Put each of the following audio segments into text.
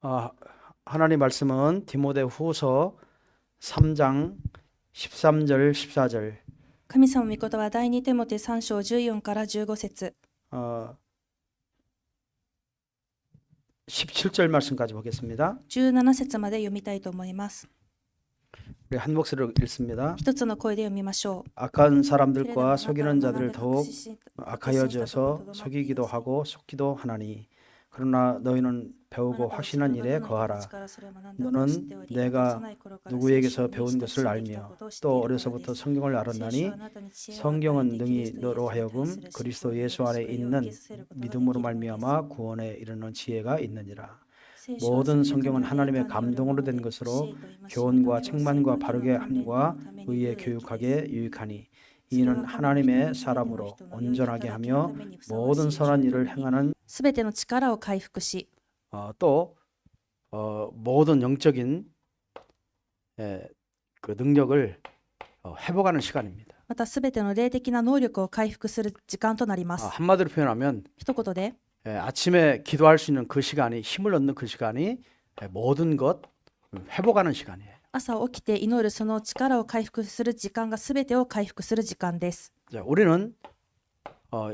아, 하나님 말씀은 디모데후서 3장 13절 14절 神様の御言葉は第2テモテ3章14から15節 17절 말씀까지 보겠습니다. 17節まで読みたいと思います。 우리 한 목소리로 읽습니다. 一つの声で読みましょう。 악한 사람들과 속이는 자들을 더욱 악하여져서 속이기도 하고 속기도 하나니 그러나 너희는 배우고 확신한 일에 거하라. 너는 내가 누구에게서 배운 것을 알며 또 어려서부터 성경을 알았나니 성경은 능히 너로 하여금 그리스도 예수 안에 있는 믿음으로 말미암아 구원에 이르는 지혜가 있느니라. 모든 성경은 하나님의 감동으로 된 것으로 교훈과 책망과 바르게 함과 의에 교육하게 유익하니 이는 하나님의 사람으로 온전하게 하며 모든 선한 일을 행하는 すべての力を回復し、 또 모든 영적인 그 능력을 회복하는 시간입니다. またすべての霊的な能力を回復する時間となります。 한마디로 표현하면 一言で、 아침에 기도할 수 있는 그 시간이 힘을 얻는 그 시간이 모든 것 회복하는 시간이에요. 朝起きて祈るその力を回復する時間がすべてを回復する時間です。 자, 우리는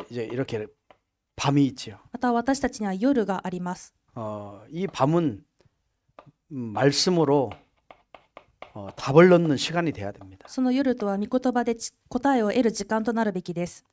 이제 이렇게 밤이 있지요. また私たちには夜があります。 이 밤은 말씀으로 답을 넣는 시간이 돼야 됩니다. その夜とは御言葉で答えを得る時間となるべきです。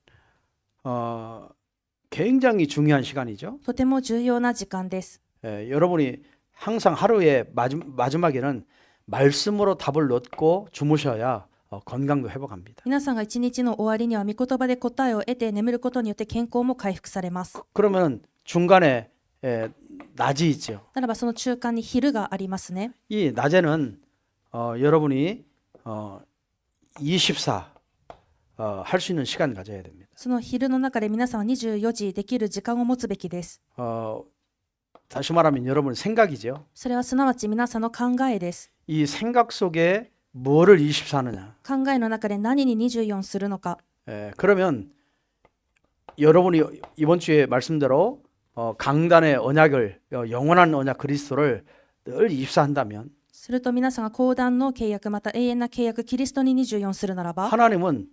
굉장히 중요한 시간이죠. とても重要な時間です。 여러분이 항상 하루의 마지막에는 말씀으로 답을 얻고 주무셔야 건강도 회복합니다. 皆さんが一日の終わりには御言葉で答えを得て眠ることによって健康も回復されます。 그러면 중간에 낮이 있죠. ならばその中間に昼がありますね。 이 낮에는 여러분이 24 할 수 있는 시간 가져야 됩니다. その昼の中で皆さんは24時できる時間を持つべきです。 다시 말하면 여러분 생각이죠. それはすなわち皆さんの考えです。 이 생각 속에 뭐를 24하느냐. 考えの中で何に24するのか。 그러면 여러분이 이번 주에 말씀대로 강단의 언약을 영원한 언약 그리스도를 늘 24한다면 すると皆さんが講談の契約また永遠な契約キリストに24するならば 하나님은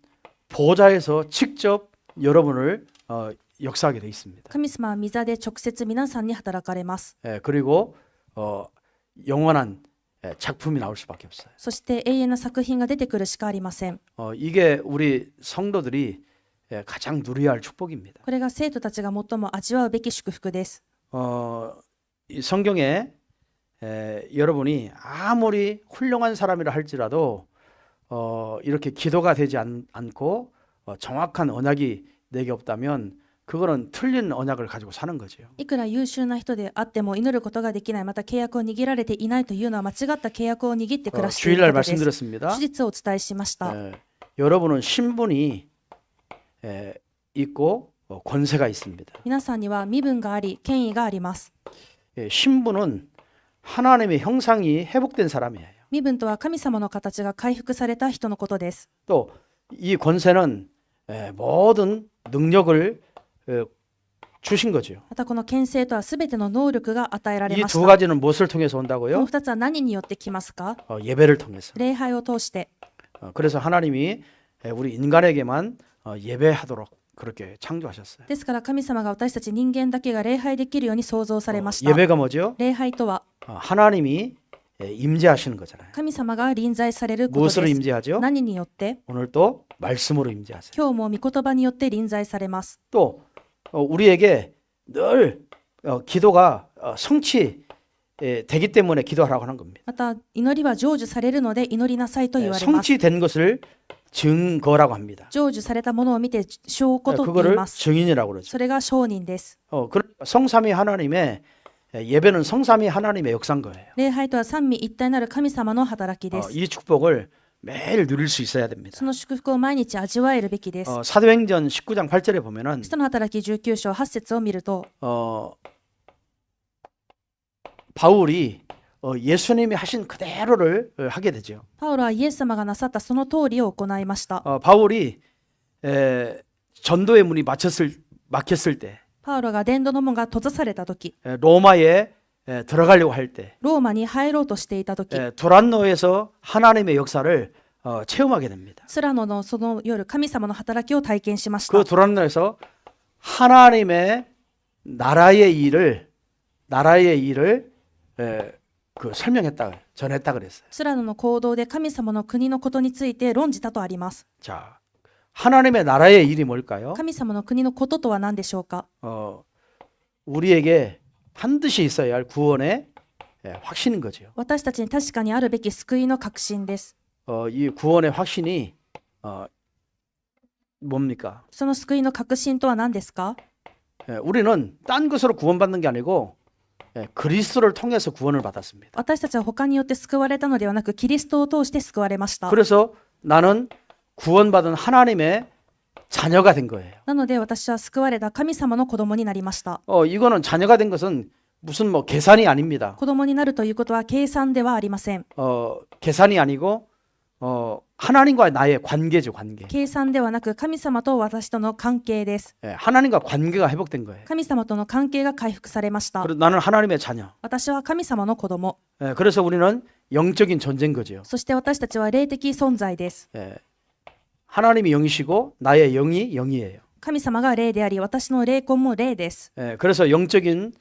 보좌에서 직접 여러분을 역사하게 돼 있습니다. 神様は御座で直接皆さんに働かれます。 그리고 영원한 작품이 나올 수밖에 없어요. そして永遠な作品が出てくるしかありません。 이게 우리 성도들이 가장 누려야 할 축복입니다. これが生徒たちが最も味わうべき祝福です。 이 성경에 여러분이 아무리 훌륭한 사람이라 할지라도 이렇게 기도가 되지 않고 정확한 언약이 내게 없다면 그거는 틀린 언약을 가지고 사는 거죠. いくら優秀な人であっても祈ることができない、また契約を握られていないというのは間違った契約を握って暮らしている 주일날 ことです。 말씀드렸습니다. 事実をお伝えしました。 여러분은 신분이 있고 권세가 있습니다. 皆さんには身分があり、権威があります。 신분은 하나님의 형상이 회복된 사람이에요. 身分とは神様の形が回復された人のことです。 또 이 권세는 모든 능력을 주신 거죠. またこの権勢とはすべての能力が与えられ 이 まし 두 た。 가지는 무엇을 통해서 この 온다고요? 2つは何によってきますか？ 예배를 통해서. 礼拝を通して。 그래서 하나님이 우리 인간에게만 예배하도록 그렇게 창조하셨어요. ですから神様が私たち人間だけが礼拝できるように創造されました。 예배가 뭐죠? 礼拝とは 하나님이 임재하시는 거잖아요. 神様が臨在されること 무엇으로 です。 임재하죠? 何によって？ 오늘 또 말씀으로 임재하세요. 今日も御言葉によって臨在されます。 또 우리에게 늘 기도가 성취되기 때문에 기도하라고 하는 겁니다. また祈りは成就されるので祈りなさいと言われます。 성취된 것을 증거라고 합니다. 成就されたものを見て証拠と言い 그거를 ます。 증인이라고 그러죠. それが証人です。 그러니까 성삼위 하나님의 예배는 성삼위 하나님의 역사인 거예요. 礼拝とは三位一体なる神様の働きです。 이 축복을 매일 누릴 수 있어야 됩니다. その祝福を毎日味わえるべきです。 사도행전 19장 8절에 보면은 使徒の働き19章8節を見ると、 바울이 예수님이 하신 그대로를 하게 되죠. パウロはイエス様がなさったその通りを行いました。 바울이 전도의 문이 막혔을 때 パウロが伝道の門が閉ざされた時、 로마의 들어가려고 할 때 ローマに入ろうとしていた時、 두란노에서 하나님의 역사를 체험하게 됩니다. スラノのその夜、神様の働きを体験しまし 그 た。 두란노에서 하나님의 나라의 일을 설명했다, 전했다 그랬어요. スラノの行動で神様の国のことについて論じたとあります。 자, 하나님의 나라의 일이 뭘까요? 神様の国のこととは何でしょうか。 우리에게 반드시 있어야 할 구원의 확신인 거죠. 私たちに確かにあるべき救いの確信です。 이 구원의 확신이 뭡니까? その救いの確信とは何ですか。 우리는 딴 것으로 구원받는 게 아니고 그리스도를 통해서 구원을 받았습니다. 私たちは他によって救われたのではなく、キリストを通して救われました。 그래서 나는 구원받은 하나님의 자녀가 된 거예요. なので私は救われた神様の子供になりました。 이거는 자녀가 된 것은 무슨 계산이 아닙니다. 子供になるということは計算ではありません。 계산이 아니고 하나님과 나의 관계죠, 관계. 計算ではなく、神様と私との関係です。 하나님과 관계가 회복된 거예요. 神様との関係が回復されました。 그래서 나는 하나님의 자녀. 私は神様の子供。 그래서 우리는 영적인 존재인 거죠. そして私たちは霊的存在です。 하나님이 영이시고 나의 영이 영이에요. 神様が霊であり、私の霊魂も霊です。 그래서 영적인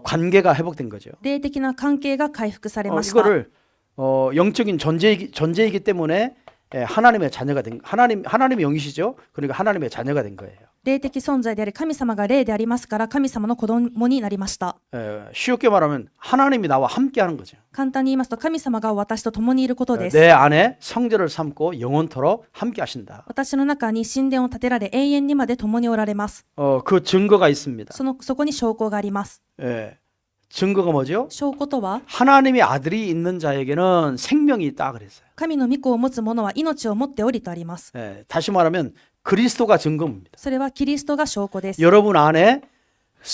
관계가 회복된 거죠. 霊的な関係が回復されました。 이거를 영적인 존재이기 때문에 하나님의 자녀가 된 하나님의 영이시죠. 그러니까 하나님의 자녀가 된 거예요. 霊的存在であり、神様が霊でありますから、神様の子供になりました。 쉽게 말하면 하나님이 나와 함께하는 거죠. 簡単に言いますと、神様が私と共にいることです。 내 안에 성전을 삼고 영원토록 함께하신다. 私の中に神殿を建てられ、永遠にまで共におられます。 그 증거가 있습니다. そこに証拠があります。 증거가 뭐죠? 証拠とは、 하나님의 아들이 있는 자에게는 생명이 있다 그랬어요. 神の御子を持つ者は命を持っておりとあります。 다시 말하면 그리스도가 증거입니다. それはキリストが証拠です。 여러분 안에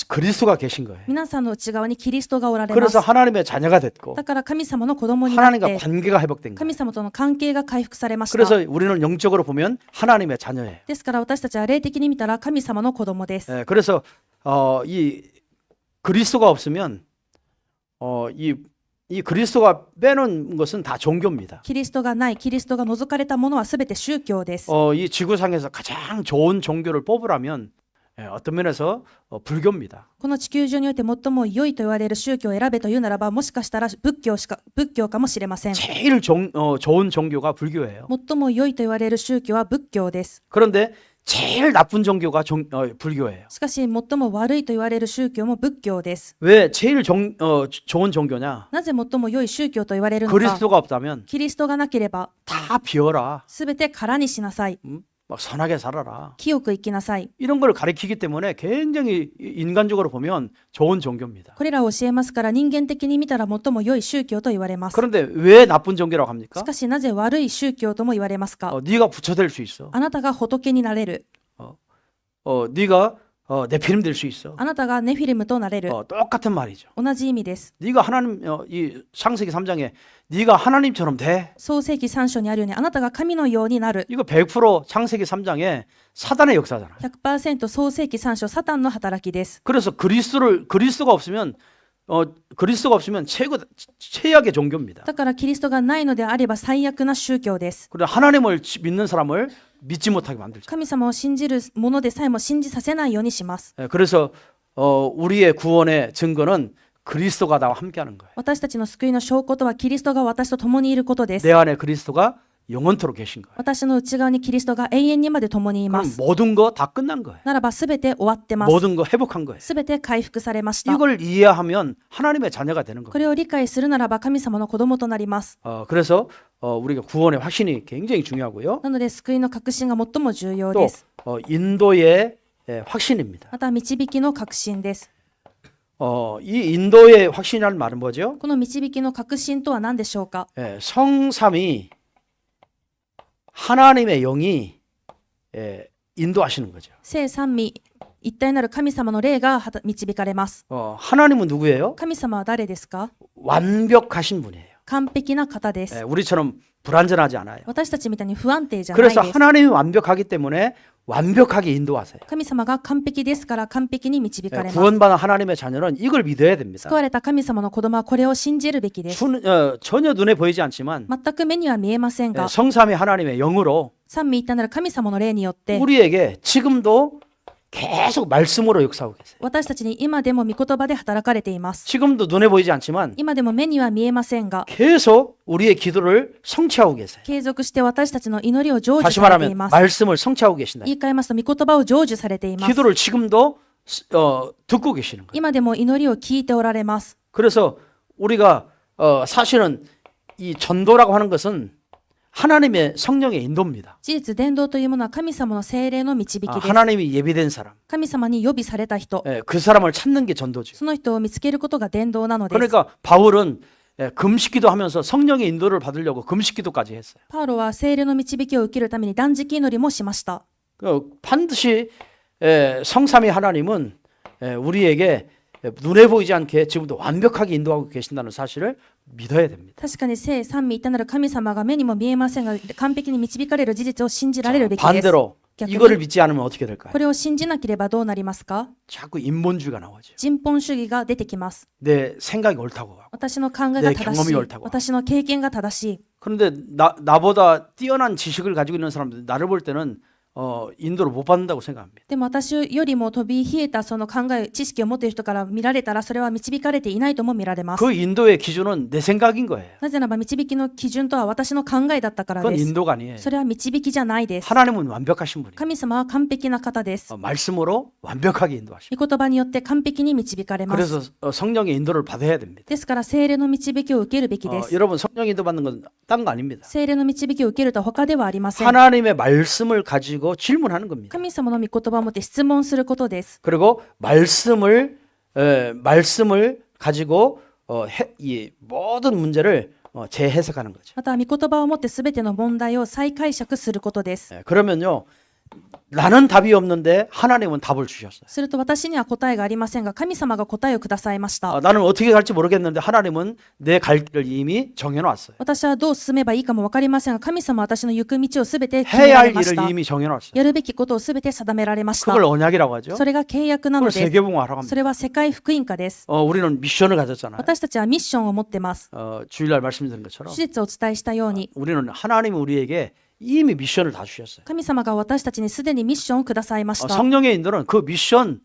그리스도가 계신 거예요. 皆さんの内側にキリストがおられます。 그래서 하나님의 자녀가 됐고 だから神様の子供になっ 하나님과 て、 관계가 회복된 거예요. 神様との関係が回復されました。 그래서 우리는 영적으로 보면 하나님의 자녀예요. ですから私たちは霊的に見たら神様の子供です。 그래서 이 그리스도가 없으면 이 그리스도가 빼놓은 것은 다 종교입니다. キリストがない、キリストが除かれたものはすべて宗教です。 이 지구상에서 가장 좋은 종교를 뽑으라면 어떤 면에서 불교입니다. この地球上において最も良いと言われる宗教を選べというならば、もしかしたら仏教かもしれません。 제일 좋은 종교가 불교예요. 最も良いと言われる宗教は仏教です。 그런데 제일 나쁜 종교가 불교예요. しかし最も悪いと言われる宗教も仏教です。 왜 제일 좋은 종교냐? なぜ最も良い宗教と言われるのか。 그리스도가 없다면 キリストがなければ 다 비워라. すべて空にしなさい。 막 선하게 살아라. 清く生きなさい。 이런 걸 가르치기 때문에 굉장히 인간적으로 보면 좋은 종교입니다. これらを教えますから、人間的に見たら最も良い宗教と言われます。 그런데 왜 나쁜 종교라고 합니까? しかしなぜ悪い宗教とも言われますか。 네가 부처될 수 있어. あなたが仏になれる。 네가 네피림 될 수 있어. あなたがネフィリムとなれる。 똑같은 말이죠. 同じ意味です。 네가 하나님 이 창세기 3장에 네가 하나님처럼 돼. 創世記3章にあるように、あなたが神のようになる。 이거 100% 창세기 3장에 사단의 역사잖아요. 100% 創世記3章サタンの働きです。 그래서 그리스도가 없으면 최악의 종교입니다. だからキリストがないのであれば最悪な宗教です。 그리고 하나님을 믿는 사람을 믿지 못하게 만들죠. 神様を信じる者でさえも信じさせないようにします。 그래서 우리의 구원의 증거는 그리스도가 나와 함께하는 거예요. 私たちの救いの証拠とはキリストが私と共にいることです。 내 안에 그리스도가 영원토록 계신 거예요. 私の内側にキリストが永遠にまで共にいま 그럼 す。 모든 거 다 끝난 거예요. ならばすべて終わってます。 모든 거 회복한 거예요. すべて回復されました。 이걸 이해하면 하나님의 자녀가 되는 こ 거예요. れを理解するならば神様の子供となります。 그래서 우리가 구원의 확신이 굉장히 중요하고요. なので救いの確信が最も重要 또 です。 인도의 확신입니다. また導きの確信です。 이 인도의 확신이라는 말은 뭐죠? この導きの確信とは何でしょうか。 성삼이 하나님의 영이 인도하시는 거죠. 聖三位一体なる神様の霊が導かれます。 하나님은 누구예요? 神様は誰ですか。 완벽하신 분이에요. 完璧な方です。 우리처럼 불완전하지 않아요. 私たちみたいに不安定じゃないで 그래서 す。 하나님이 완벽하기 때문에 완벽하게 인도하세요. 神様が完璧ですから完璧に導かれます。 구원받은 하나님의 자녀는 이걸 믿어야 됩니다. 救われた神様の子供はこれを信じるべきです。 전혀 눈에 보이지 않지만 全く目には見えませんが、 성삼위 하나님의 영으로 三位一体なる神様の霊によって 우리에게 지금도 계속 말씀으로 역사하고 계세요. 私たちに今でも御言葉で働かれています。 지금도 눈에 보이지 않지만 今でも目には見えませんが、 계속 우리의 기도를 성취하고 계세요. 継続して私たちの祈りを成就 다시 されてい 말하면 ます。 말씀을 성취하고 계신다. 言い換えますと、御言葉を成就されています。 기도를 지금도 듣고 계시는 거예요. 今でも祈りを聞いておられます。 그래서 우리가 사실은 이 전도라고 하는 것은 하나님의 성령의 인도입니다. 事実、伝道というものは神様の聖霊の導きです。 하나님이 예비된 사람, 神様に予備された人、 그 사람을 찾는 게 전도죠. その人を見つけることが伝道なのです。 그러니까 바울은 금식기도 하면서 성령의 인도를 받으려고 금식기도까지 했어요. パウロは聖霊の導きを受けるために断食祈りもしました。 반드시 성삼위 하나님은 우리에게 눈에 보이지 않게 지금도 완벽하게 인도하고 계신다는 사실을 믿어야 됩니다. 確かに聖三位一体なる神様が目にも見えませんが、完璧に導かれる事実を信じられるべきです。 반대로 이거를 믿지 않으면 어떻게 될까요? これを信じなければどうなりますか？ 자꾸 인본주의가 나오죠. 人本主義が出てきます。 내 생각이 옳다고 하고. 私の考えが 내 正 경험이 しい。 옳다고. 私の経験が正しい。 그런데 나보다 뛰어난 지식을 가지고 있는 사람들 나를 볼 때는 인도를 못 받는다고 생각합니다. でも私よりも飛び冷えたその考え、知識を持っている人から見られたら、それは導かれていないとも見られます。 그 인도의 기준은 내 생각인 거예요. なぜならば導きの基準とは私の考えだったから 그건 です。 인도가 아니에요. それは導きじゃないです。 하나님은 완벽하신 분이에요. 神様は完璧な方です。 말씀으로 완벽하게 인도하시고. 御言葉によって完璧に導かれます。 그래서 성령의 인도를 받아야 됩니다. ですから聖霊の導きを受けるべきです。 여러분 성령 인도 받는 건 딴 거 아닙니다. 聖霊の導きを受けるとは他ではありません。 하나님의 말씀을 가지고 질문하는 겁니다. 神様の御言葉を持って質問することです。 그리고 말씀을 가지고 이 모든 문제를 재해석하는 거죠. また御言葉を持ってすべての問題を再解釈することです。 그러면요, 나는 답이 없는데 하나님은 답을 주셨어요. すると私には答えがありませんが、神様が答えをくださいました。 나는 어떻게 갈지 모르겠는데 하나님은 내 갈 길을 이미 정해놨어요. 私はどう進めばいいかも分かりませんが、神様は私の行く道をすべて決め 해야 ら 할 れまし 일을 た。 이미 정해놨어요. やるべきことをすべて定められました。 그걸 언약이라고 하죠. それが契約なの 그걸 です。 세계봉화라고 そ 합니다. れは世界福音化です。 우리는 미션을 가졌잖아요. 私たちはミッションを持ってます。 주일날 말씀드린 것처럼 手術をお伝えしたように、 우리는 하나님이 우리에게 이미 미션을 다 주셨어요. 神様が私たちにすでにミッションをくださいました。 성령의 인도는 그 미션을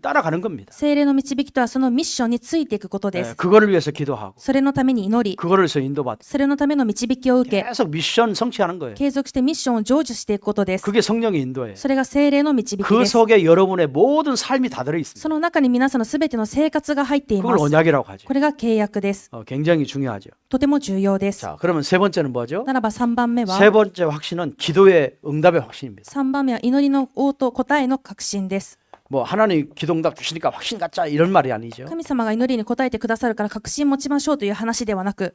따라가는 겁니다. 聖霊の導きとはそのミッションについていくことです。 그거를 위해서 기도하고 それのために祈り、 그거를 위해서 인도받고 それのための導きを受け、 계속 미션 성취하는 거예요. 継続してミッションを成就していくことです。 그게 성령의 인도예요. それが聖霊の導き 그 です。 속에 여러분의 모든 삶이 다 들어 있습니다. その中に皆さんのすべての生活が入っていま 그걸 す。 언약이라고 하죠. これが契約です。 굉장히 중요하죠. とても重要です。 자, 그러면 세 번째는 뭐죠? ならば3番目は、 세 번째 확신은 기도의 응답의 확신입니다. 3番目は祈りの応答、答えの確信です。 뭐 하나님 기도 응답 주시니까 확신 갖자 이런 말이 아니죠. 神様が祈りに応えてくださるから確信持ちましょうという話ではなく、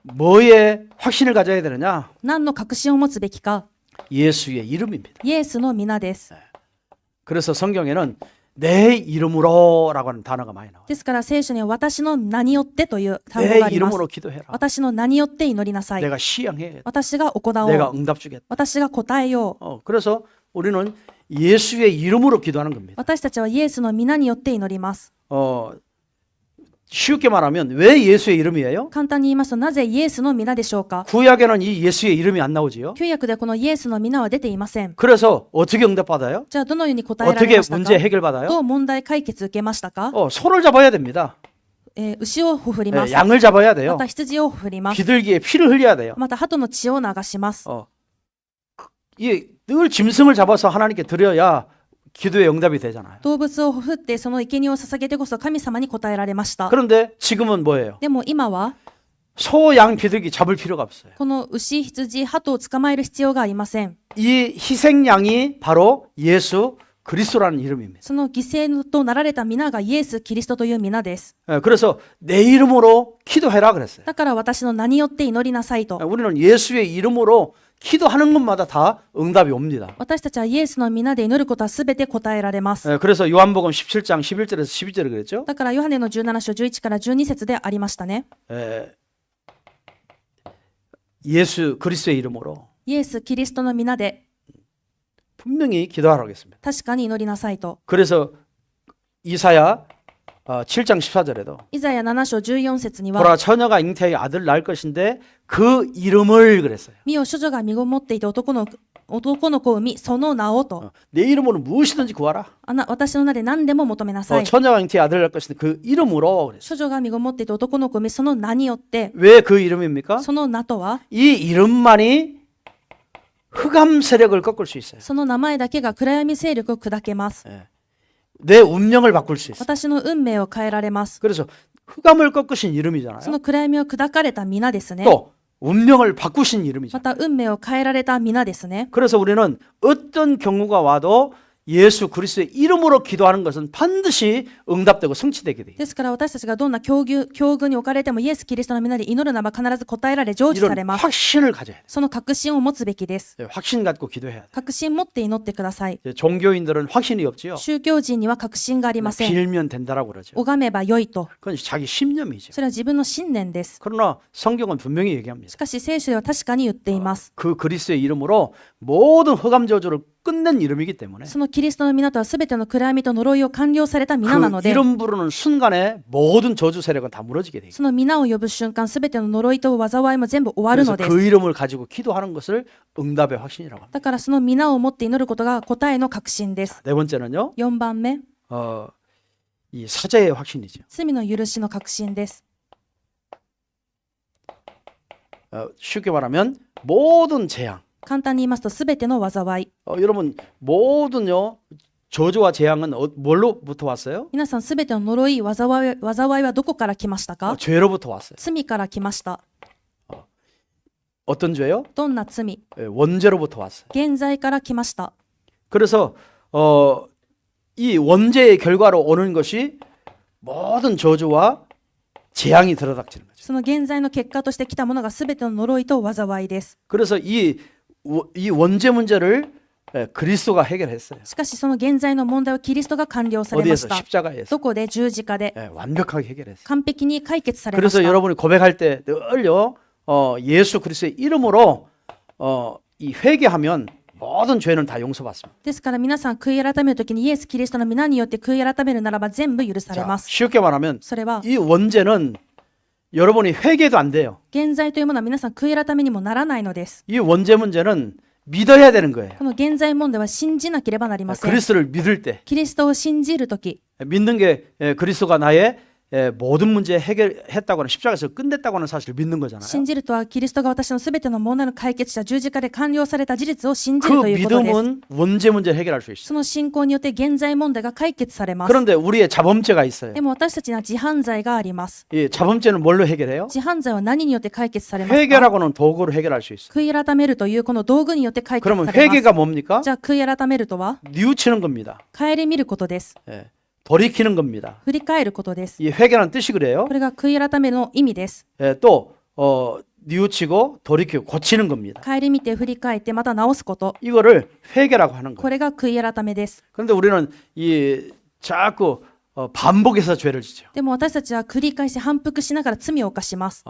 뭐에 확신을 가져야 되느냐? 何の確信を持つべきか、 예수의 이름입니다. イエスの皆です。 그래서 성경에는 내 이름으로라고 하는 단어가 많이 나와요. ですから聖書には私の名によってという単語 내 があります。 이름으로 기도해라. 私の名によって祈りなさい。 내가 시행해. 私が行 내가 おう。 응답 주겠다. 私が答えよう。 그래서 우리는 예수의 이름으로 기도하는 겁니다. 私たちはイエスの皆によって祈ります。 쉽게 말하면 왜 예수의 이름이에요? 簡単に言いますと、なぜイエスの皆でしょうか？ 구약에는 이 예수의 이름이 안 나오지요. 旧約でこのイエスの皆は出ていません。 그래서 어떻게 응답받아요? じゃあどのように答えられ 어떻게 ましたか？ 문제 해결받아요? どう問題解決受けましたか？ 소를 잡아야 됩니다. 牛をほふります。 양을 잡아야 돼요. また羊をほふります。 비둘기에 피를 흘려야 돼요. また鳩の血を流します。 늘 짐승을 잡아서 하나님께 드려야 기도의 응답이 되잖아요. 動物をほふってその生贄を捧げてこそ神様に答えられました。 그런데 지금은 뭐예요? でも今は 소, 양, 비둘기 잡을 필요가 없어요. この牛、羊、鳩を捕まえる必要がありません。 이 희생양이 바로 예수 그리스도라는 이름입니다. その犠牲となられた皆がイエス・キリストという皆です。 그래서 내 이름으로 기도해라 그랬어요. だから私の名によって祈りなさいと。 우리는 예수의 이름으로 기도하는 것마다 다 응답이 옵니다. 私たちはイエスの皆で祈ることはすべて答えられます。 그래서 요한복음 17장 11절에서 12절에 그랬죠. だからヨハネの17章11から12節でありましたね。 예수 그리스도의 이름으로 イエス・キリストの皆で 분명히 기도하라고 했습니다. 確かに祈りなさいと。 그래서 이사야 7장 14절에도 イザヤ7章14節には、 보라 처녀가 잉태하여 아들 낳을 것인데 그 이름을 그랬어요. 見よ、処女が身ごもっていて男の子を産み、その名をと。 내 이름으로 무엇이든지 구하라. 私の名で何でも求めなさい。 처녀가 잉태하여 아들 낳을 것인데 그 이름으로 그랬어요. 処女が身ごもっていて男の子を産み、その名によって、 왜 그 이름입니까? その名とは、 이 이름만이 흑암 세력을 꺾을 수 있어요. その名前だけが暗闇勢力を砕けます。 내 운명을 바꿀 수 있어요. 私の運命を変えられます。 그래서 흑암을 꺾으신 이름이잖아요. その暗闇を砕かれた皆ですね。 또 운명을 바꾸신 이름이죠. また運命を変えられた皆ですね。 그래서 우리는 어떤 경우가 와도 예수 그리스도의 이름으로 기도하는 것은 반드시 응답되고 성취되게 돼요. ですから私たちがどんな境遇に置かれてもイエス・キリストの皆で祈るならば必ず答えられ成就され 이런 ます。 확신을 가져야 돼요. その確信を持つべきです。 확신 갖고 기도해야 돼요. 確信持って祈ってください。 종교인들은 확신이 없지요. 宗教人には確信がありません。 빌면 된다라고 그러죠. 拝めば良いと。 그건 자기 신념이죠. それは自分の信念です。 그러나 성경은 분명히 얘기합니다. しかし聖書では確かに言っています。 그 그리스도의 이름으로 모든 흑암 저주를 끝낸 이름이기 때문에 そのキリストの皆とはすべての暗闇と呪いを完了された皆なの 그 で、 이름 부르는 순간에 모든 저주 세력은 다 무너지게 돼요. その皆を呼ぶ瞬間、すべての呪いと災いも全部終わる 그래서 のです。 그 이름을 가지고 기도하는 것을 응답의 확신이라고 합니다. だからその皆を持って祈ることが答えの確信です。 네 번째는요. 4番目、 이 사죄의 확신이죠. 罪の許しの確信です。 쉽게 말하면 모든 재앙. 簡単に言いますと、すべての災い。 여러분 모든요 저주와 재앙은 뭘로부터 왔어요? 皆さん、すべての呪い、災いはどこから来ましたか？ 죄로부터 왔어요. 罪から来ました。 어떤 죄요? どんな罪？ 원죄로부터 왔어요. 現在から来ました。 그래서 이 원죄의 결과로 오는 것이 모든 저주와 재앙이 들어닥치는 거죠. その現在の結果として来たものがすべての呪いと災いです。 그래서 이 원죄 문제를 그리스도가 해결했어요. しかしその現在の問題をキリストが完了されまし 어디에서? た。 십자가에서 どこで？十字架で 완벽하게 해결했어요. 完璧に解決されま 그래서 した。 여러분이 고백할 때 늘요 예수 그리스도의 이름으로 이 회개하면 모든 죄는 다 용서받습니다. ですから皆さん悔い改めるときにイエス・キリストの皆によって悔い改めるならば全部許され 자, ます。 쉽게 말하면 それは 이 원죄는 여러분이 회개도 안 돼요. 現在というものは皆さん悔い改めにもならないのです。 이 원죄 문제는 믿어야 되는 거예요. この現在問題は信じなければなりません。 그리스도를 믿을 때 キリストを信じるとき、 믿는 게 그리스도가 나의 모든 문제 해결했다거나 십자가에서 끝냈다고는 사실 믿는 거잖아요. 信じるとはキリストが私のすべての問題の解決者、十字架で完了された事実を信じ 그 るということです。 믿음은 원죄 문제를 해결할 수 있어요. その信仰によって現在問題が解決されます。 그런데 우리의 자범죄가 있어요. でも私たちには自犯罪があります。 이 자범죄는 뭘로 해결해요? 自犯罪は何によって解決されますか？ 회개라고는 도구로 해결할 수 있어요. 悔い改めるというこの道具によって解決 그러면 されます。 회개가 뭡니까? じゃあ悔い改めるとは 뉘우치는 겁니다. 顧みることです。 돌이키는 겁니다. 振り返ることです。 이 회개라는 뜻이 그래요. これが悔い改めの意味です。 또 뉘우치고 돌이키고 고치는 겁니다. 顧みて振り返ってまた直すこと。 이거를 회개라고 하는 거예요. これが悔い改めです。 그런데 우리는 이 자꾸 반복해서 죄를 지죠. でも私たちは繰り返し反復しながら罪を犯します。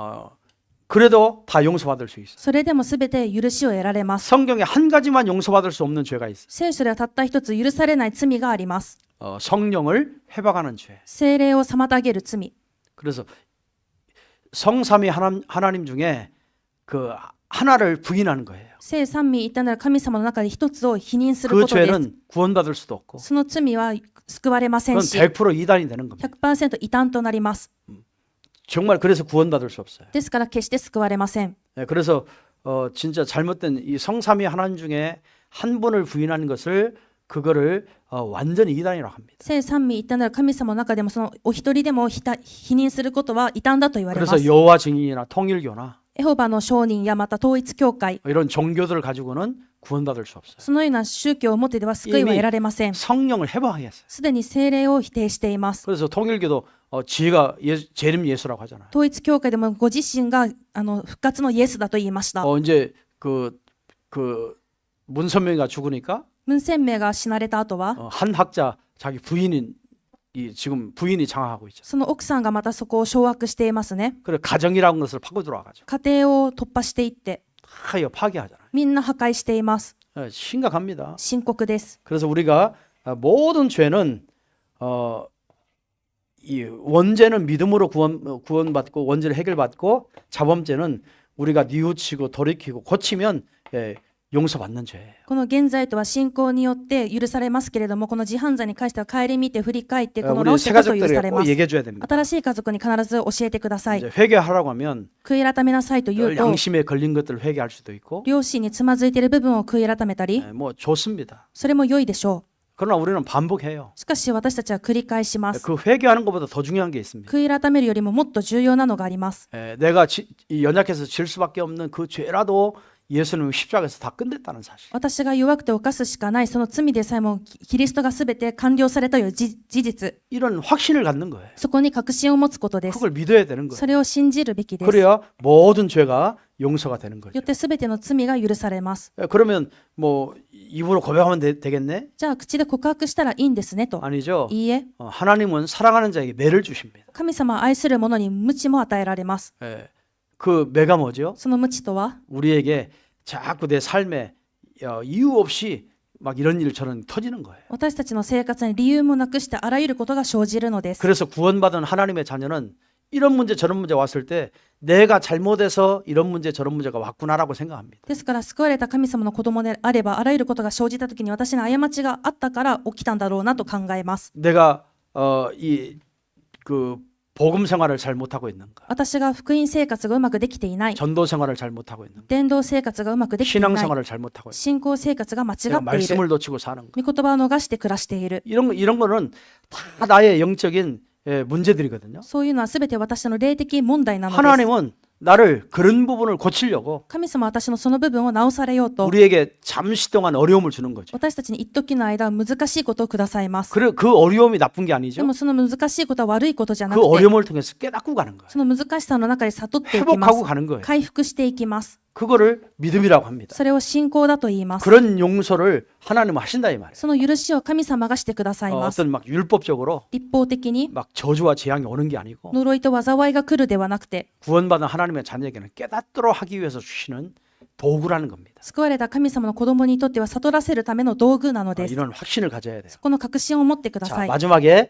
그래도 다 용서받을 수 있어요. それでもすべて許しを得られます。 성경에 한 가지만 용서받을 수 없는 죄가 있어요. 聖書ではたった一つ許されない罪があります。 성령을 해박하는 죄. 聖霊を妨げる罪。 그래서 성삼위 하나님 중에 그 하나를 부인하는 거예요. 聖三位一体なる神様の中で一つを否認する 그 ことです。 죄는 구원받을 수도 없고 その罪は救われません 그건 し、 100% 이단이 되는 겁니다. 100% 異端となります。 정말 그래서 구원받을 수 없어요. ですから決して救われません。 그래서 진짜 잘못된 이 성삼위 하나님 중에 한 분을 부인하는 것을 그거를 완전히 이단이라고 합니다. 聖三位一体なる神様の中でもそのお一人でも否認することは異端だと言われま 그래서 す。 여호와 증인이나 통일교나 エホバの証人やまた統一教会、 이런 종교들을 가지고는 구원받을 수 없어요. そのような宗教を持ってでは救いは得られません。 성령을 해방했어요. すでに聖霊を否定しています。 그래서 통일교도 지혜가 재림 예수라고 하잖아요. 統一教会でもご自身が復活のイエスだと言いました。 이제 그 문선명이가 죽으니까 文鮮明が死なれた後は、 한 학자 자기 부인이 지금 부인이 장악하고 있죠. その奥さんがまたそこを掌握していますね。 그래 가정이라는 것을 파고 들어와가지고 家庭を突破していって、 다 이거 파괴하잖아요. みんな破壊しています。 심각합니다. 深刻です。 그래서 우리가 모든 죄는 이 원죄는 믿음으로 구원받고 원죄를 해결받고 자범죄는 우리가 뉘우치고 돌이키고 고치면 용서받는 죄예요. この現在とは信仰によって許されますけれども、この自犯罪に関しては顧みて振り返ってこの 우리 直して 새 こそ許さ 가족들에게 れ 꼭 ます。 얘기해 줘야 됩니다. 新しい家族に必ず教えてください。 이제 회개하라고 하면 悔い改めなさいと言 늘 うと、 양심에 걸린 것들을 회개할 수도 있고 良心につまずいている部分を悔い改めたり、 뭐 좋습니다. それも良いでしょ 그러나 우리는 반복해요. う。しかし私たちは繰り返します。 그 회개하는 것보다 더 중요한 게 있습니다. 悔い改めるよりももっと重要なのがあります。 내가 연약해서 질 수밖에 없는 그 죄라도 예수님은 십자가에서 다 끝냈다는 사실. 私が弱くて犯すしかないその罪でさえもキリストがすべて完了されたという事実、 이런 확신을 갖는 거예요. そこに確信を持つことです。 그걸 믿어야 되는 거예요. それを信じるべきです。 그래야 모든 죄가 용서가 되는 거죠. よってすべての罪が許されます。 그러면 뭐 입으로 고백하면 되겠네? じゃあ口で告白したらいいんですねと。 아니죠. いいえ、 하나님은 사랑하는 자에게 매를 주십니다. 神様は愛する者に鞭も与えられます。 그 매가 뭐죠? その鞭とは、 우리에게 자꾸 내 삶에 이유 없이 막 이런 일 저런 터지는 거예요. 私たちの生活に理由もなくしてあらゆることが生じるのです。 그래서 구원받은 하나님의 자녀는 이런 문제 저런 문제 왔을 때 내가 잘못해서 이런 문제 저런 문제가 왔구나라고 생각합니다. ですから救われた神様の子供であればあらゆることが生じた時に私の過ちがあったから起きたんだろうなと考えます。 내가 그 복음 생활을 잘 못하고 있는가? 私が福音生活がうまくできていない、 전도 생활을 잘 못하고 있는가? 伝道生活がうまくできてい 신앙 ない、 생활을 잘 못하고 있는가? 信仰生活が間違 내가 っている、 말씀을 놓치고 사는 거. 御言葉を逃して暮らしている、 이런 거는 다 나의 영적인 문제들이거든요. そういうのはすべて私の霊的問題なのです。 하나님은 나를 그런 부분을 고치려고 神様は私のその部分を直されようと、 우리에게 잠시 동안 어려움을 주는 거죠. 私たちに一時の間難しいことをくださいます。 그 어려움이 나쁜 게 で 아니죠. もその難しいことは悪いことじゃな 그 くて、 어려움을 통해서 깨닫고 가는 거예요. その難しさの中で悟っていきま 회복하고 す。 가는 거예요. 回復していきます。 그거를 믿음이라고 합니다. それを信仰だと言います。 그런 용서를 하나님은 하신다 이 말이에요. その許しを神様がしてくださいます。 어떤 막 율법적으로 立法的に 막 저주와 재앙이 오는 게 아니고 呪いと災いが来るではなくて、 구원받은 하나님의 자녀에게는 깨닫도록 하기 위해서 주시는 도구라는 겁니다. 救われた神様の子供にとっては悟らせるための道具なのです。 이런 확신을 가져야 돼요. この確信を持ってくだ 자, さい。 마지막에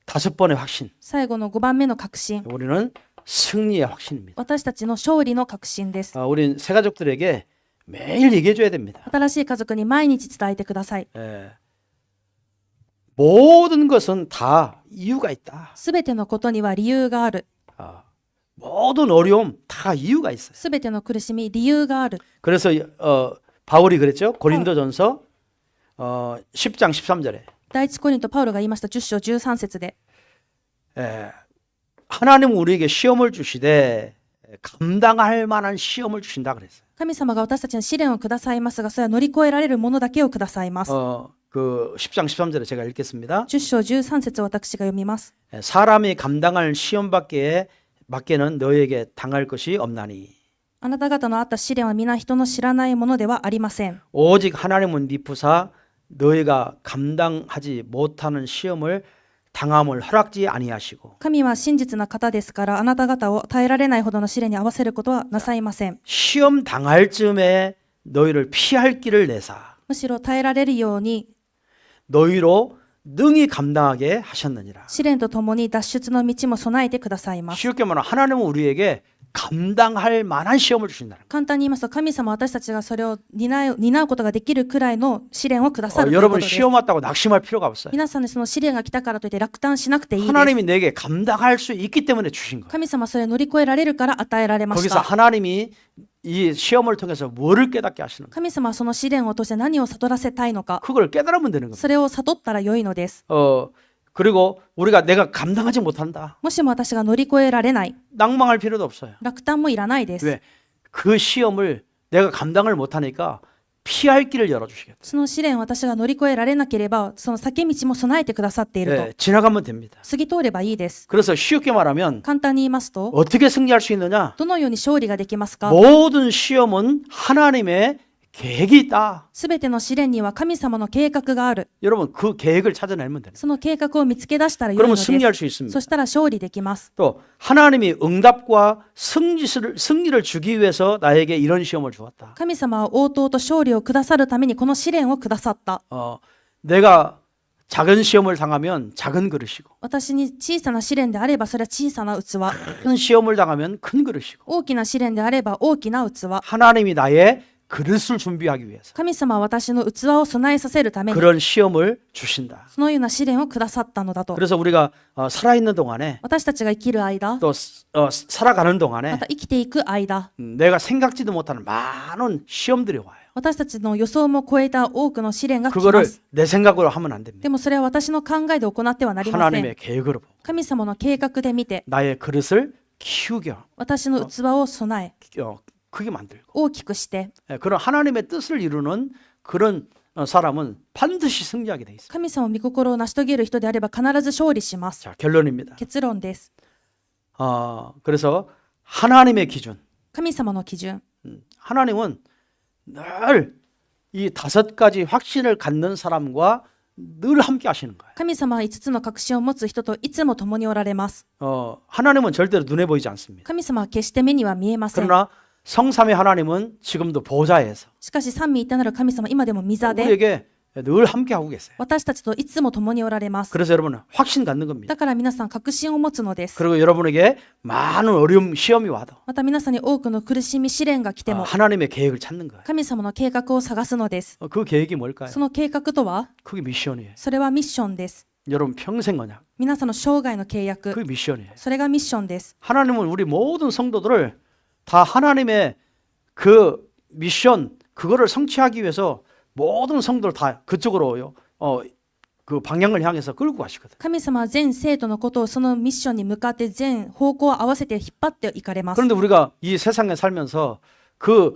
5번의 확신. 最後の5番目の確信。 우리는 승리의 확신입니다. 私たちの勝利の確信です。 우린 새 가족들에게 매일 얘기해 줘야 됩니다. 新しい家族に毎日伝えてください。 모든 것은 다 이유가 있다. すべてのことには理由がある。 모든 어려움 다 이유가 있어요. すべての苦しみ、理由がある。 그래서 바울이 그랬죠. 고린도전서 10장 13절에 第一コリントパウロが言いました10章13節で、 하나님은 우리에게 시험을 주시되 감당할 만한 시험을 주신다 그랬어요. 神様が私たちに試練をくださいますが、それは乗り越えられるものだけをくださいます。 그 10장 13절에 제가 읽겠습니다. 10章13節を私が読みます。 사람이 감당할 시험 밖에는 너에게 당할 것이 없나니 あなた方のあった試練は皆人の知らないものではありません。 오직 하나님은 네 부사 너희가 감당하지 못하는 시험을 당함을 허락지 아니하시고 神は真実な方ですから、あなた方を耐えられないほどの試練に合わせることはなさいません。 시험 당할 즈음에 너희를 피할 길을 내사 むしろ耐えられるように 너희로 능히 감당하게 하셨느니라. 試練とともに脱出の道も備えてくださいます。 쉽게 말하면 하나님은 우리에게 감당할 만한 시험을 주신다는 거예요. 簡単に言いますと、神様は私たちがそれを担うことができるくらいの試練をくださるというこ 여러분 とです。 시험 왔다고 낙심할 필요가 없어요. 皆さんでその試練が来たからといって落胆しなくていいです。 하나님이 내게 감당할 수 있기 때문에 주신 거예요. 神様はそれを乗り越えられるから与えられまし 거기서 た。 하나님이 이 시험을 통해서 뭐를 깨닫게 하시는 거예요. 神様はその試練を通して何を悟らせたいのか、 그걸 깨달으면 되는 겁니다. それを悟ったら良いのです。 그리고 내가 감당하지 못한다. もしも私が乗り越えられない、 낭망할 필요도 없어요. 落胆もいらないです。 왜? 그 시험을 내가 감당을 못하니까 피할 길을 열어주시겠다. その試練を私が乗り越えられなければ、その避け道も備えてくださっていると。 지나가면 됩니다. 過ぎ通ればいいです。 그래서 쉽게 말하면 簡単に言いますと、 어떻게 승리할 수 있느냐? どのように勝利ができますか？ 모든 시험은 하나님의 계획이 있다. すべての試練には神様の計画がある。 여러분 그 계획을 찾아내면 됩니다. その計画を見つけ出したらよいの 그러면 です。 승리할 수 있습니다. そしたら勝利できます。 또 하나님이 응답과 승리를 주기 위해서 나에게 이런 시험을 주었다. 神様は応答と勝利をくださるためにこの試練をくださった。 내가 작은 시험을 당하면 작은 그릇이고 私に小さな試練であればそれは小さな器。 큰 시험을 당하면 큰 그릇이고 大きな試練であれば大きな器。 하나님이 나의 그릇을 준비하기 위해서 神様は私の器を備えさせるために 그런 시험을 주신다. そのような試練をくださったのだと。 그래서 우리가 살아있는 동안에 私たちが生きる間、 또 살아가는 ま 동안에 た生きていく間、 내가 생각지도 못하는 많은 시험들이 와요. 私たちの予想も超えた多くの試練が来ま 그거를 す。 내 생각으로 하면 안 됩니다. でもそれは私の考えで行ってはなりません。 하나님의 계획으로 보고 神様の計画で見て、 나의 그릇을 키우게 私の器を備え、 크게 만들고 大きくして、 그런 하나님의 뜻을 이루는 그런 사람은 반드시 승리하게 돼 있어요. 神様御心を成し遂げる人であれば必ず勝利します。 자, 결론입니다. 結論です。 그래서 하나님의 기준. 神様の基準。 하나님은 늘 이 5가지 확신을 갖는 사람과 늘 함께 하시는 거예요. 神様は5つの確信を持つ人といつも共におられます。 하나님은 절대로 눈에 보이지 않습니다. 神様は決して目には見えません。 그러나 성삼위 하나님은 지금도 보좌에서 しかし三位一体なる神様、今でも御座で 우리에게 늘 함께 하고 계세요. 私たちといつも共におられます。 그래서 여러분은 확신 갖는 겁니다. だから皆さん確信を持つのです。 그리고 여러분에게 많은 어려움, 시험이 와도 また皆さんに多くの苦しみ、試練が来ても 하나님의 계획을 찾는 거예요. 神様の計画を探すのです。 그 계획이 뭘까요? その計画とは、 그게 미션이에요. それはミッションです。 여러분 평생 언약. 皆さんの生涯の契 그게 約、 미션이에요. それがミッションです。 하나님은 우리 모든 성도들을 다 하나님의 그 미션 그거를 성취하기 위해서 모든 성도를 다 그쪽으로요. 그 방향을 향해서 끌고 가시거든. 神様は全生徒のことをそのミッションに向かって全方向を合わせて引っ張っていかれます。 그런데 우리가 이 세상에 살면서 그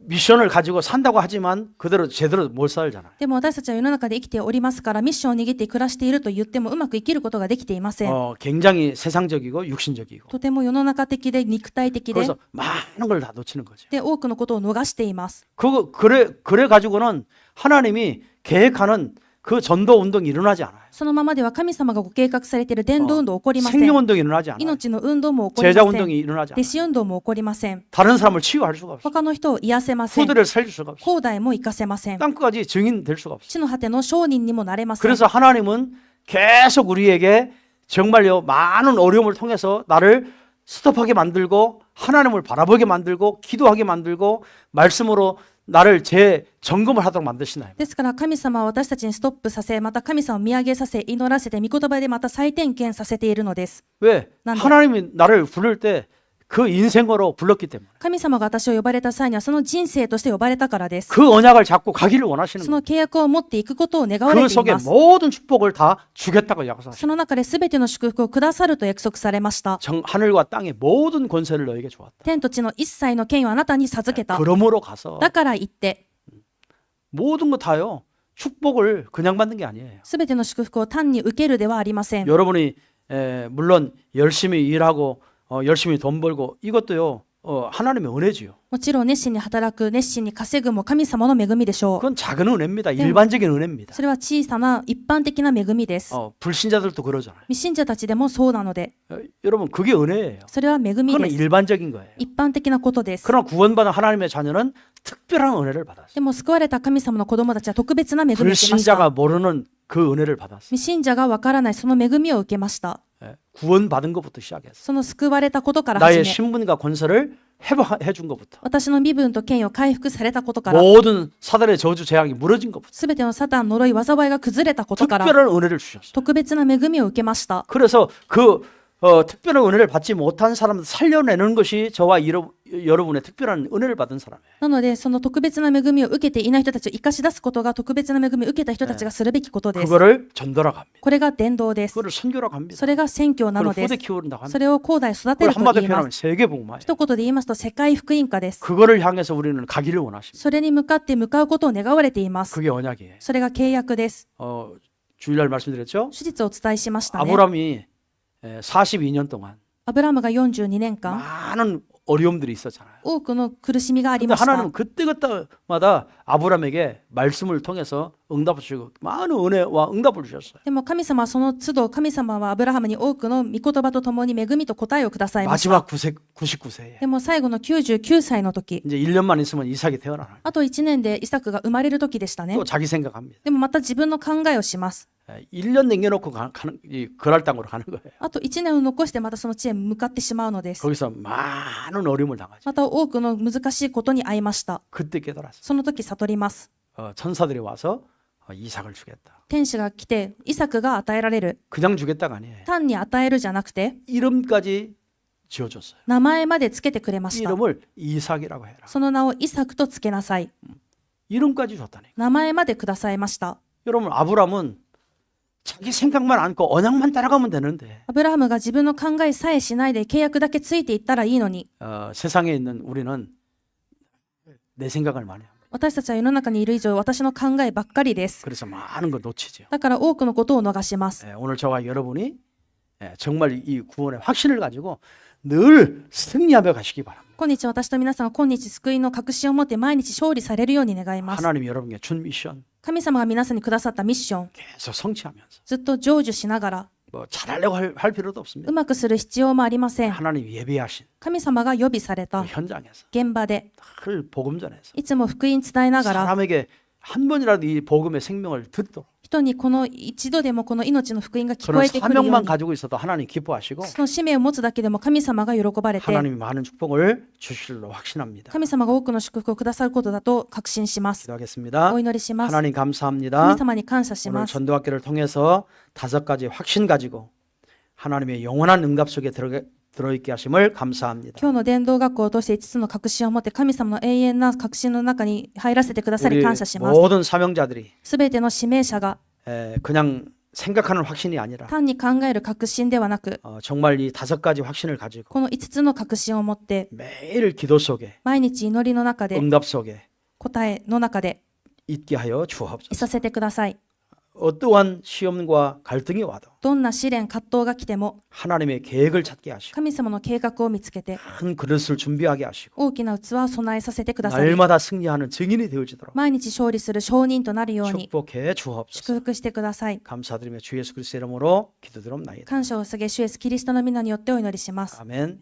미션을 가지고 산다고 하지만 그대로 제대로 못 살잖아요. でも私たちは世の中で生きておりますから、ミッションを握って暮らしていると言ってもうまく生きることができていません。 굉장히 세상적이고 육신적이고. とても世の中的で肉体的で、 그래서 많은 걸 다 놓치는 거죠. で多くのことを逃しています。 그래 가지고는 하나님이 계획하는 그 전도 운동이 일어나지 않아요. そのままでは神様がご計画されている伝道運動起こりません。 생명 운동이 일어나지 않아요. 命の運動も起こり 제자 ません。 운동이 일어나지 弟 않아요. 子運動も起こりません。 다른 사람을 치유할 수가 없어요. 他の人を癒せません。 후대를 살릴 수가 없어요. 後代も生かせません。 땅끝까지 증인될 수가 없어요. 地の果ての証人にもなれません。 그래서 하나님은 계속 우리에게 정말요 많은 어려움을 통해서 나를 스톱하게 만들고 하나님을 바라보게 만들고 기도하게 만들고 말씀으로 나를 재점검을 하도록 만드시나요? ですから神様は私たちにストップさせ、また神様を見上げさせ、祈らせて、御言葉でまた再点検させているのです。 왜? 난 하나님이 나를 부를 때 그 인생으로 불렀기 때문에 神様が私を呼ばれた際にはその人生として呼ばれたからです。 그 언약을 잡고 가기를 원하시는 そ 거예요. の契約を持っていくことを願われ 그 てい 속에 ます。 모든 축복을 다 주겠다고 약속하셨어요. その中で全ての祝福をくださると約束されました。 하늘과 땅의 모든 권세를 너에게 주었다. 天と地の一切の権威をあなたに授けた。 그러므로 가서 だから言って、 모든 거 다요. 축복을 그냥 받는 게 아니에요. 全ての祝福を単に受けるではありません。 여러분이 물론 열심히 일하고 열심히 돈 벌고 이것도요 하나님의 은혜지요. もちろん熱心に働く、熱心に稼ぐも神様の恵みでしょう。 그건 작은 은혜입니다. 일반적인 은혜입니다. それは小さな一般的な恵みです。 불신자들도 그러잖아요. 未信者たちでもそうなので、 여러분 그게 은혜예요. それは恵み 그건 です。 일반적인 거예요. 一般的なことです。 그러나 구원받은 하나님의 자녀는 특별한 은혜를 받았어요. でも救われた神様の子供たちは特別な恵みを受けました。 불신자가 모르는 그 은혜를 받았어요. 未信者がわからないその恵みを受けました。 구원받은 것부터 시작했어요. その救われたことから始 나의 め、 신분과 권세를 회복해 준 것부터 私の身分と権威を回復されたことから、 모든 사단의 저주 재앙이 무너진 것부터 すべてのサタン呪い災いが崩れたことから、 특별한 은혜를 주셨어요. 特別な恵みを受けました。 그래서 그 특별한 은혜를 받지 못한 사람들 살려내는 것이 저와 여러분의 특별한 은혜를 받은 사람이에요. なので、その特別な恵みを受けていない人たちを生かし出すことが特別な恵みを受けた人たちがするべきことです。 그거를 전도라고 합니다. これが伝道です。 그거를 선교라고 합니다. それが宣教な 그걸 ので 후대 す。 키운다고 そ 합니다. れを後代育て 그걸 ると 한마디로 言いま 표현하면 す。 세계복음화예요. 一言で言いますと世界福音化です。 그거를 향해서 우리는 가기를 원하십니다. それに向かって向かうことを願われています。 그게 언약이에요. それが契約です。 주일날 말씀드렸죠? 手術をお伝えしましたね。 아브라함이 42년 동안 アブラムが42年間、 많은 어려움들이 있었잖아요. 多くの苦しみがあり 근데 ました。 하나님은 그때그때마다 아브라함에게 말씀을 통해서 응답을 주시고 많은 은혜와 응답을 주셨어요. でも神様はその都度神様はアブラハムに多くの御言葉とともに恵みと答えをくださいました。 마지막 99세에 でも最後の99歳の時、 이제 1년만 있으면 이삭이 태어나요. あと1年でイサクが生まれる時でしたね。 또 자기 생각합니다. でもまた自分の考えをします。 1년 남겨놓고 이 거랄 땅으로 가는 거예요. あと1年を残してまたその地へ向かってしまうのです。 거기서 많은 어려움을 당하죠. また多くの難しいことに遭いました。 그때 깨달았어요. その時悟ります。 천사들이 와서 이삭을 주겠다. 天使が来てイサクが与えられる。 그냥 주겠다가 아니에요. 単に与えるじゃなくて 이름까지 지어줬어요. 名前までつけてくれました。 이름을 이삭이라고 해라. その名をイサクとつけなさい。 이름까지 줬다니. 名前までくださいました。 여러분 아브라함은 자기 생각만 안고 언약만 따라가면 되는데 アブラハムが自分の考えさえしないで契約だけついていったらいいのに、 세상에 있는 우리는 내 생각을 많이 합니다. 私たちは世の中にいる以上私の考えばっかりです。 그래서 많은 걸 놓치죠. だから多くのことを逃します。 오늘 저와 여러분이 정말 이 구원의 확신을 가지고 늘 승리하며 가시기 바랍니다. 今日私と皆さんが今日救いの確信を持って毎日勝利されるように願います。 하나님이 여러분에게 준 미션 神様が皆さんにくださったミッション、 계속 성취하면서 ずっと成就しながら、 뭐 잘하려고 할 필요도 う 없습니다. まくする必要もありません。 하나님이 예비하신 神様が予備され 그 た 현장에서 現場で、 늘 복음 전해서 いつも福音伝えながら、 사람에게 한 번이라도 이 복음의 생명을 듣도록 人にこの一度でもこの命の福音が聞こ 그런 えてくるよう 사명만 に、 가지고 있어도 하나님 기뻐하시고 その使命を持つだけでも神様が喜ばれて、 하나님이 많은 축복을 주실로 확신합니다. 神様が多くの祝福をくださることだと確信します。 기도하겠습니다. お祈りします。 하나님 神 감사합니다. 様に感謝し 오늘 ます。 전도학교를 통해서 5가지 확신 가지고 하나님의 영원한 응답 속에 들어있게 하심을 감사합니다. 今日の伝道学校を通して5つの確信を持って神様の永遠な確信の中に入らせてくださり 우리 感謝します。 모든 사명자들이 すべての指名者が 그냥 생각하는 확신이 아니라 単に考える確信ではなく、 정말 이 5가지 확신을 가지고 この5つの確信を持って 매일 기도 속에 毎日祈りの中で 응답 속에 答えの中で 있게 하여 い 주옵소서. させてください。 어떠한 시험과 갈등이 와도 どんな試練葛藤が来ても 하나님의 계획을 찾게 하시고 神様の計画を見つけて 큰 그릇을 준비하게 하시고 大きな器を備えさせてくださり、 날마다 승리하는 증인이 되어지도록 毎日勝利する証人となるように 축복해 주옵소서. 祝福してください。 감사드리며 주 예수 그리스도의 이름으로 기도드립니다. 感謝を捧げ主イエスキリストの皆によってお祈りします。 아멘.